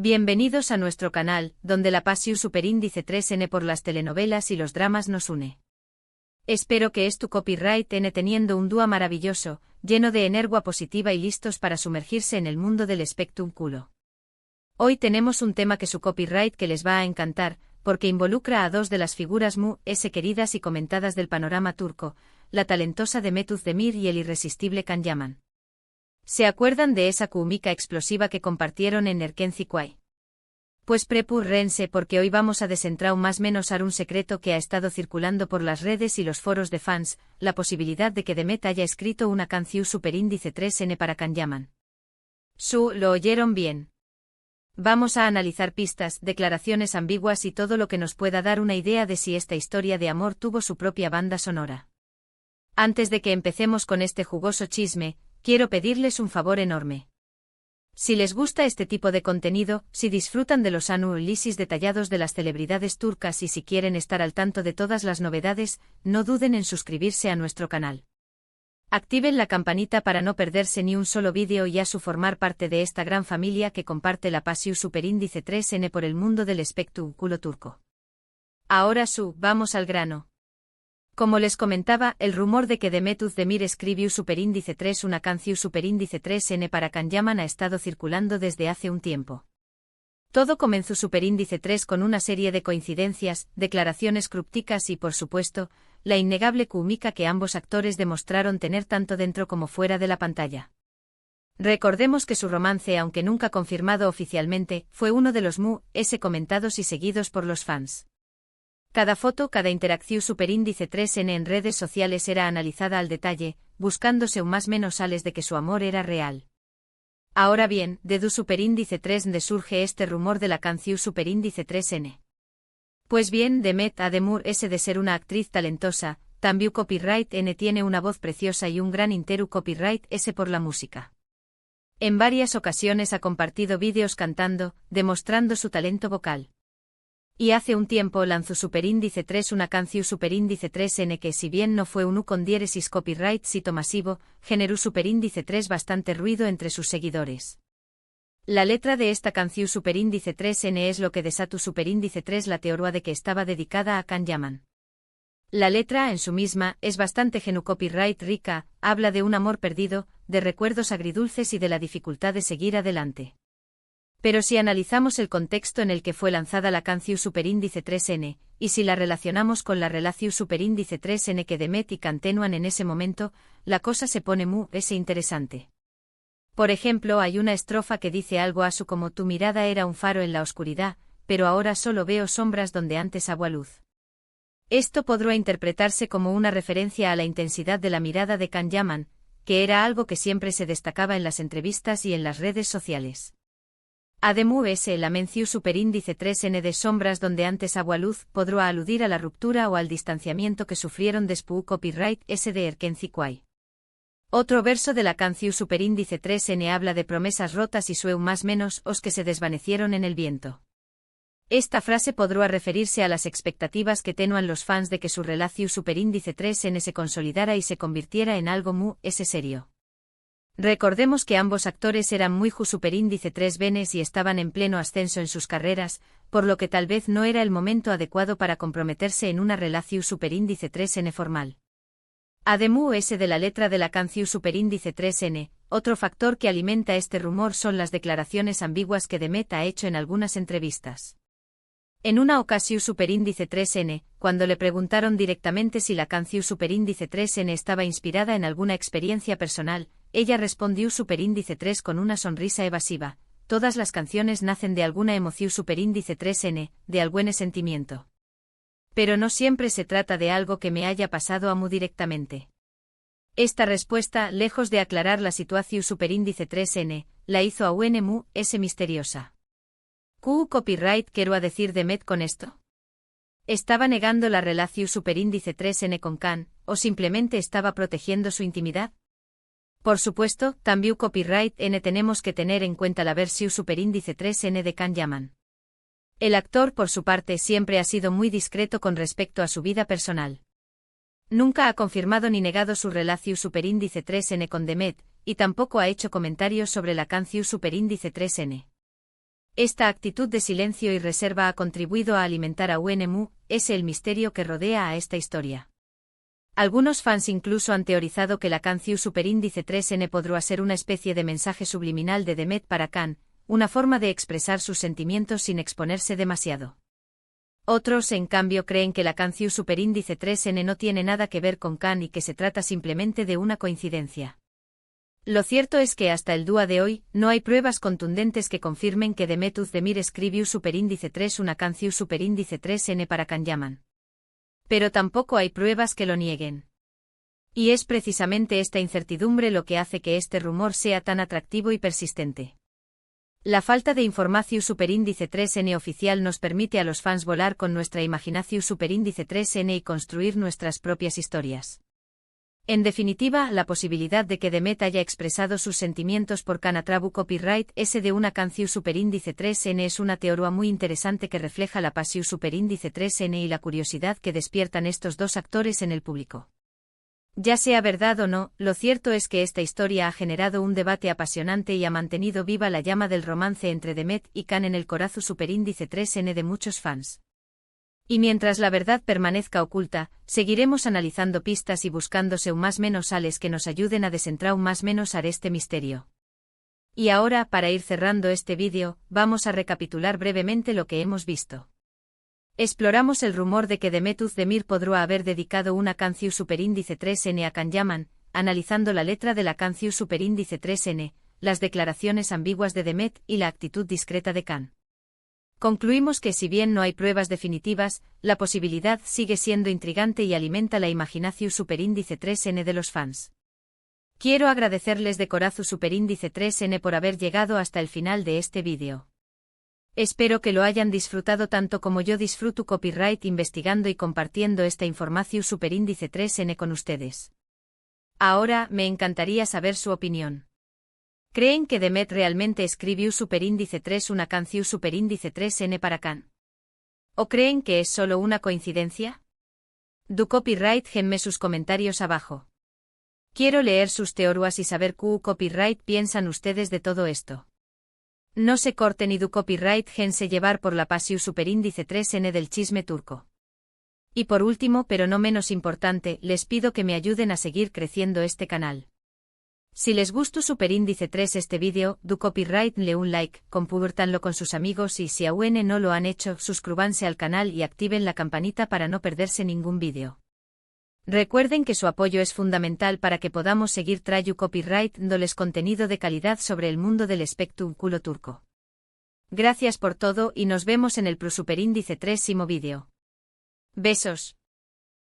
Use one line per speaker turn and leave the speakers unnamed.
Bienvenidos a nuestro canal, donde la pasión superíndice 3N por las telenovelas y los dramas nos une. Espero que es tu copyright N teniendo un dúo maravilloso, lleno de energía positiva y listos para sumergirse en el mundo del espectáculo. Hoy tenemos un tema que su copyright que les va a encantar, porque involucra a dos de las figuras queridas y comentadas del panorama turco, la talentosa Demet Özdemir y el irresistible Can Yaman. ¿Se acuerdan de esa cómica explosiva que compartieron en Erkenci-Kuay? Pues prepúrense porque hoy vamos a desentrar más o menos un secreto que ha estado circulando por las redes y los foros de fans, la posibilidad de que Demet haya escrito una canción superíndice 3N para Can Yaman. Lo oyeron bien. Vamos a analizar pistas, declaraciones ambiguas y todo lo que nos pueda dar una idea de si esta historia de amor tuvo su propia banda sonora. Antes de que empecemos con este jugoso chisme, quiero pedirles un favor enorme. Si les gusta este tipo de contenido, si disfrutan de los análisis detallados de las celebridades turcas y si quieren estar al tanto de todas las novedades, no duden en suscribirse a nuestro canal. Activen la campanita para no perderse ni un solo vídeo y formar parte de esta gran familia que comparte la pasión superíndice 3N por el mundo del espectáculo turco. Ahora vamos al grano. Como les comentaba, el rumor de que Demet Özdemir escribió superíndice 3 una canción superíndice 3N para Can Yaman ha estado circulando desde hace un tiempo. Todo comenzó superíndice 3 con una serie de coincidencias, declaraciones crípticas y, por supuesto, la innegable química que ambos actores demostraron tener tanto dentro como fuera de la pantalla. Recordemos que su romance, aunque nunca confirmado oficialmente, fue uno de los comentados y seguidos por los fans. Cada foto, cada interacción superíndice 3N en redes sociales era analizada al detalle, buscándose un más menos sales de que su amor era real. Ahora bien, de du superíndice 3N surge este rumor de la canción superíndice 3N. Pues bien, Demet Özdemir de ser una actriz talentosa, también copyright N tiene una voz preciosa y un gran copyright por la música. En varias ocasiones ha compartido vídeos cantando, demostrando su talento vocal. Y hace un tiempo lanzó superíndice 3 una canción superíndice 3N que si bien no fue un con diéresis copyright sito masivo, generó superíndice 3 bastante ruido entre sus seguidores. La letra de esta canción superíndice 3N es lo que desató superíndice 3 la teoría de que estaba dedicada a Can Yaman. La letra en su misma es bastante copyright rica, habla de un amor perdido, de recuerdos agridulces y de la dificultad de seguir adelante. Pero si analizamos el contexto en el que fue lanzada la canción superíndice 3N, y si la relacionamos con la relación superíndice 3N que Demet y Can tenían en ese momento, la cosa se pone interesante. Por ejemplo, hay una estrofa que dice algo como tu mirada era un faro en la oscuridad, pero ahora solo veo sombras donde antes había luz. Esto podrá interpretarse como una referencia a la intensidad de la mirada de Can Yaman, que era algo que siempre se destacaba en las entrevistas y en las redes sociales. Además, la mención superíndice 3N de sombras donde antes había luz podrá aludir a la ruptura o al distanciamiento que sufrieron después copyright de Erkenci-Kuay. Otro verso de la canción superíndice 3N habla de promesas rotas y más menos os que se desvanecieron en el viento. Esta frase podrá referirse a las expectativas que tenían los fans de que su relación superíndice 3N se consolidara y se convirtiera en algo serio. Recordemos que ambos actores eran muy superíndice 3 venes y estaban en pleno ascenso en sus carreras, por lo que tal vez no era el momento adecuado para comprometerse en una relación superíndice 3N formal. Además de la letra de la canción superíndice 3N, otro factor que alimenta este rumor son las declaraciones ambiguas que Demet ha hecho en algunas entrevistas. En una ocasión superíndice 3N, cuando le preguntaron directamente si la canción superíndice 3N estaba inspirada en alguna experiencia personal, ella respondió superíndice 3 con una sonrisa evasiva: todas las canciones nacen de alguna emoción superíndice 3N, de algún sentimiento. Pero no siempre se trata de algo que me haya pasado a mí directamente. Esta respuesta, lejos de aclarar la situación superíndice 3N, la hizo aún misteriosa. ¿Qué copyright quiero decir Demet con esto? ¿Estaba negando la relación superíndice 3N con Can, o simplemente estaba protegiendo su intimidad? Por supuesto, también copyright N tenemos que tener en cuenta la versión superíndice 3N de Can Yaman. El actor, por su parte, siempre ha sido muy discreto con respecto a su vida personal. Nunca ha confirmado ni negado su relación superíndice 3N con Demet, y tampoco ha hecho comentarios sobre la canción superíndice 3N. Esta actitud de silencio y reserva ha contribuido a alimentar a UNMU, es el misterio que rodea a esta historia. Algunos fans incluso han teorizado que la canción superíndice 3N podría ser una especie de mensaje subliminal de Demet para Khan, una forma de expresar sus sentimientos sin exponerse demasiado. Otros, en cambio, creen que la canción superíndice 3N no tiene nada que ver con Khan y que se trata simplemente de una coincidencia. Lo cierto es que hasta el día de hoy, no hay pruebas contundentes que confirmen que Demet Özdemir escribió superíndice 3 una canción superíndice 3N para Can Yaman. Pero tampoco hay pruebas que lo nieguen. Y es precisamente esta incertidumbre lo que hace que este rumor sea tan atractivo y persistente. La falta de información superíndice 3N oficial nos permite a los fans volar con nuestra imaginación superíndice 3N y construir nuestras propias historias. En definitiva, la posibilidad de que Demet haya expresado sus sentimientos por Khan a través copyright S de una canción superíndice 3N es una teoría muy interesante que refleja la pasión superíndice 3N y la curiosidad que despiertan estos dos actores en el público. Ya sea verdad o no, lo cierto es que esta historia ha generado un debate apasionante y ha mantenido viva la llama del romance entre Demet y Khan en el corazón superíndice 3N de muchos fans. Y mientras la verdad permanezca oculta, seguiremos analizando pistas y buscándose un más menos ales que nos ayuden a desentrar un más menos a este misterio. Y ahora, para ir cerrando este vídeo, vamos a recapitular brevemente lo que hemos visto. Exploramos el rumor de que Demet Özdemir podría haber dedicado una canción superíndice 3N a Can Yaman, analizando la letra de la canción superíndice 3N, las declaraciones ambiguas de Demet y la actitud discreta de Khan. Concluimos que si bien no hay pruebas definitivas, la posibilidad sigue siendo intrigante y alimenta la imaginación superíndice 3N de los fans. Quiero agradecerles de corazón superíndice 3N por haber llegado hasta el final de este vídeo. Espero que lo hayan disfrutado tanto como yo disfruto copyright investigando y compartiendo esta información superíndice 3N con ustedes. Ahora, me encantaría saber su opinión. ¿Creen que Demet realmente escribió superíndice 3 una canción superíndice 3N para Khan? ¿O creen que es solo una coincidencia? Do copyright genme sus comentarios abajo. Quiero leer sus teorías y saber qué copyright piensan ustedes de todo esto. No se corten y do copyright gense llevar por la pasión superíndice 3N del chisme turco. Y por último, pero no menos importante, les pido que me ayuden a seguir creciendo este canal. Si les gustó superíndice 3 este vídeo, do copyright le un like, compártanlo con sus amigos y si aún no lo han hecho, suscríbanse al canal y activen la campanita para no perderse ningún vídeo. Recuerden que su apoyo es fundamental para que podamos seguir trayendo copyright dándoles contenido de calidad sobre el mundo del espectáculo turco. Gracias por todo y nos vemos en el superíndice 3 vídeo. Besos.